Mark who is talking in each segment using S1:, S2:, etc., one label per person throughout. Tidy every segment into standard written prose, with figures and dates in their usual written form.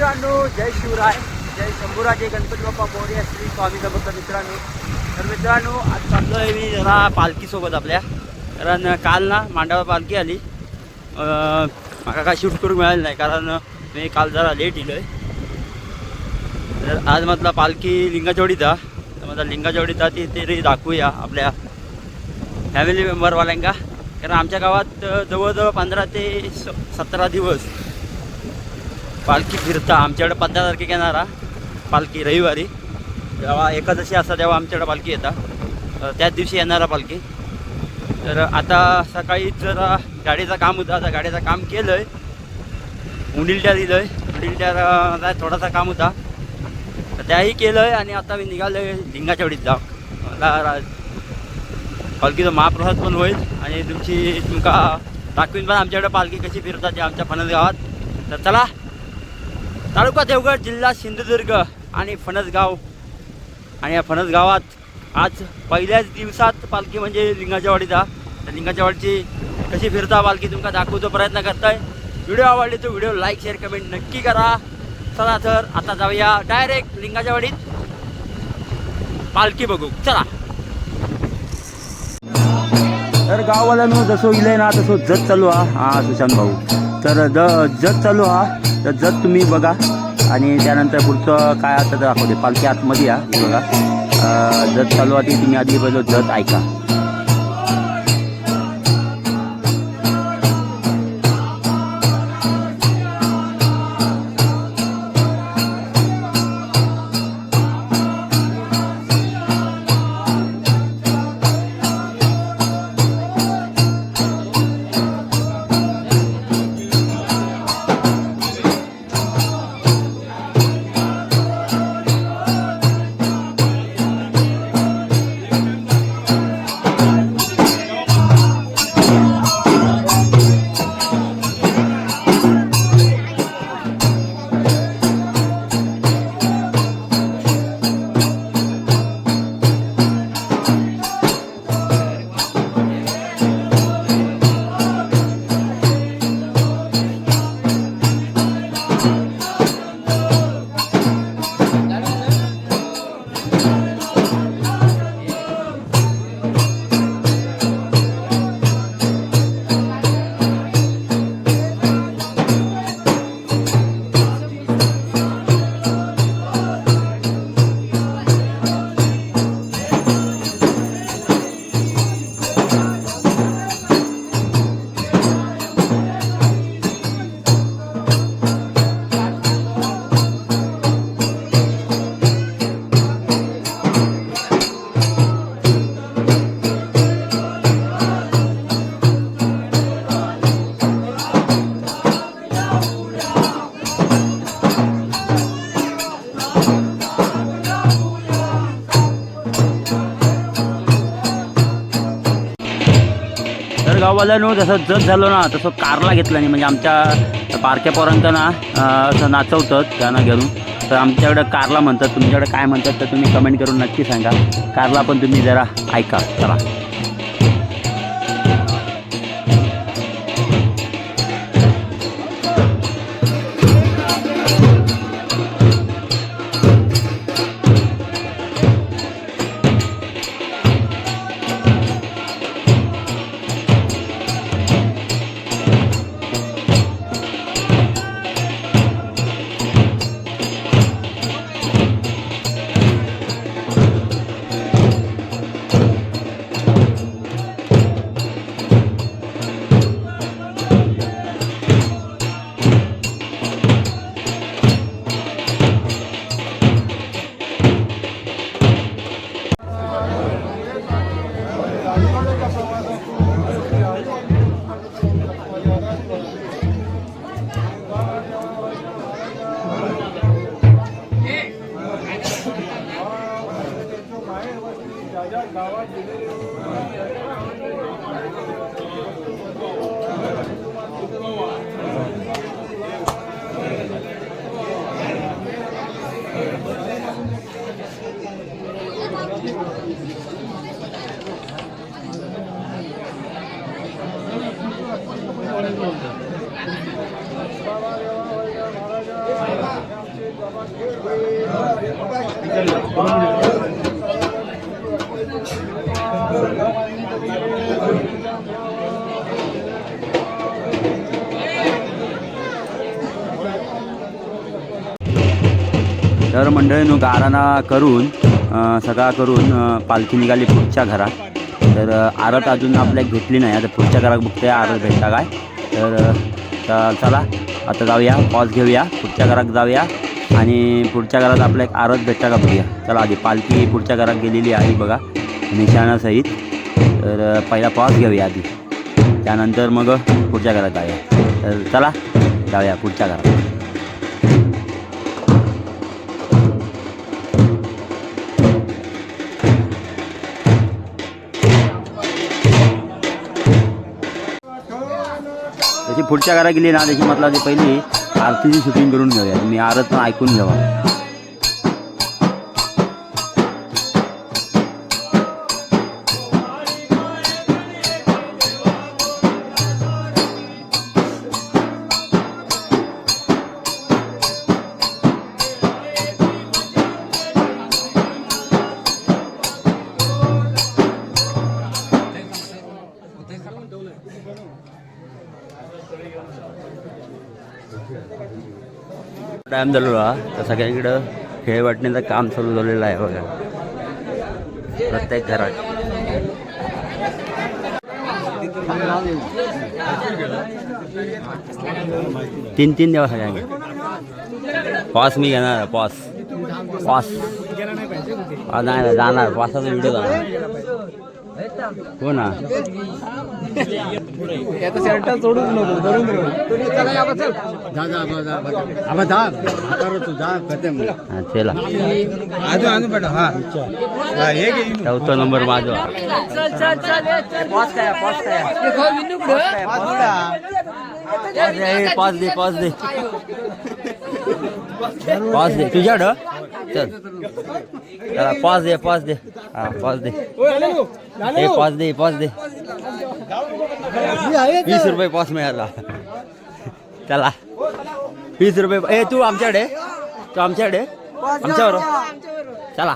S1: मित्रांनो, जय शिवराय, जय शंभूराजे गणपती बाप्पा मोरया, श्री स्वामी समर्थ. मित्रांनो, तर मित्रांनो आज चाललो आहे मी जरा पालखीसोबत आपल्या. कारण काल ना मांडावर पालखी आली. मला काय शूट करून मिळालं नाही कारण मी काल जरा लेट येलो आहे. तर आज म्हटलं पालखी लिंगाचवडीचा, तर म्हटलं लिंगाचवडीचा ती तरी दाखवूया आपल्या फॅमिली मेंबरवाल्यांका. कारण आमच्या गावात जवळजवळ 15 ते 17 दिवस पालखी फिरता. आमच्याकडे 15 तारखेक येणारा पालखी रविवारी, जेव्हा एकादशी असता तेव्हा आमच्याकडे पालखी येतात. त्याच दिवशी येणारा पालखी. तर आता सकाळी जरा गाडीचं काम होतं, आता गाडीचं काम केलं आहे. उंडिलट्या दिलं आहे, उंडिलट्या थोडासा काम होता तर त्याही केलं आहे. आणि आता मी निघालो आहे लिंगाचवडीत जा. मला पालखीचा महाप्रसाद पण होईल आणि तुमका दाखवीन पण आमच्याकडे पालखी कशी फिरतात ते आमच्या फणस गावात. तर चला, तालुका देवगड, जिल्हा सिंधुदुर्ग आणि फणसगाव. आणि या फणस गावात आज पहिल्याच दिवसात पालखी म्हणजे लिंगाच्या वाडीचा. तर लिंगाच्या वाडीची कशी फिरता पालखी तुमका दाखवतो प्रयत्न करताय. व्हिडिओ आवडले तर व्हिडिओ लाईक शेअर कमेंट नक्की करा. चला तर आता जाऊया डायरेक्ट लिंगाच्या वाडीत पालखी बघू. चला. तर गाववाल्यानं जसं इलंय ना तसं जत चालू हा सुशांत भाऊ. तर जत चालू हा, तर जत तुम्ही बघा आणि त्यानंतर पुढचं काय आता दाखवते. पालखी आतमध्ये या बघा, जत चालू आहे ती तुम्ही आधी पहिलं जत ऐका. तर गाववाल्यानं जसं जत झालं ना तसं कारला घेतला नाही. म्हणजे आमच्या पारख्या पोरांचं ना असं नाचवतात गाणं घेऊन. तर आमच्याकडं कारला म्हणतात, तुमच्याकडे काय म्हणतात तर तुम्ही कमेंट करून नक्की सांगा. कारला पण तुम्ही जरा ऐका. चला. तर मंडळींनो गाराणा करून सगळा करून पालखी निघाली पुढच्या घरात. तर आरत अजून आपल्या घेतली नाही. आता पुढच्या घरात बघते आरत भेटता काय. तर चला आता जाऊया, पॉज घेऊया, पुढच्या घरात जाऊया आणि पुढच्या घरात आपल्या एक आरत भेटता का बघूया. चला आधी पालखी पुढच्या घरात गेलेली आहे बघा निशाणासहित. तर पहिला पॉज घेऊया आधी, त्यानंतर मग पुढच्या घरात जाऊया. तर चला जाऊया पुढच्या घरात. त्याची पुढच्या घरात गेली ना त्याची म्हटलं ती पहिली आरतीची शूटिंग करून घेऊया. तुम्ही आरत पण ऐकून घ्यावा. टाइम झालेला तर सगळ्यांकडं खेळ वाटण्याचं काम चालू झालेलं आहे बघा प्रत्येक घरात. तीन देवा सगळ्यांना. पॉस मी घेणार. पॉस नाही जाणार. पॉसाचा व्हिडिओ जाणार हो ना.
S2: सोडूच नको
S1: चौथा नंबर माझा. पाच दे तुझ्याकडं. चल पाच दे हा पाच दे. हे पाच दे 20 रुपये पास मिळाला. चला 20 रुपये. तू आमच्याकडे आमच्यावर चला.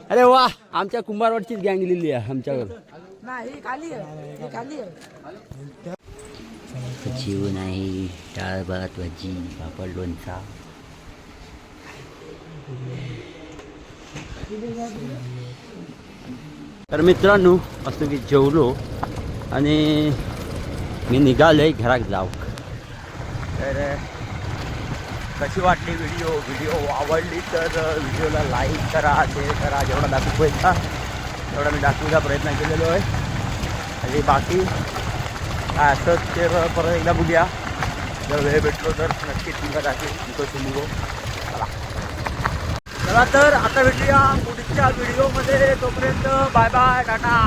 S1: अरे वा आमच्या कुंभारवाडचीच गँग लिहिली आहे आमच्यावर. जेवण आहे डाळ भात भाजी पापड लोणचा. तर मित्रांनो असं की जेवलो आणि मी निघालोय घरात जाऊ. तर कशी वाटली व्हिडिओ आवडली तर व्हिडिओला लाईक करा, शेअर करा. जेवढा दाखवू का तेवढा मी दाखवायचा प्रयत्न केलेलो आहे. आणि बाकी काय असंच ते परत एकदा बघूया. जर वेळ भेटलो तर नक्कीच तुमचा दाखवेल. निघो चला तर आता भेटूया पुढच्या व्हिडिओमध्ये. तोपर्यंत बाय बाय टाटा.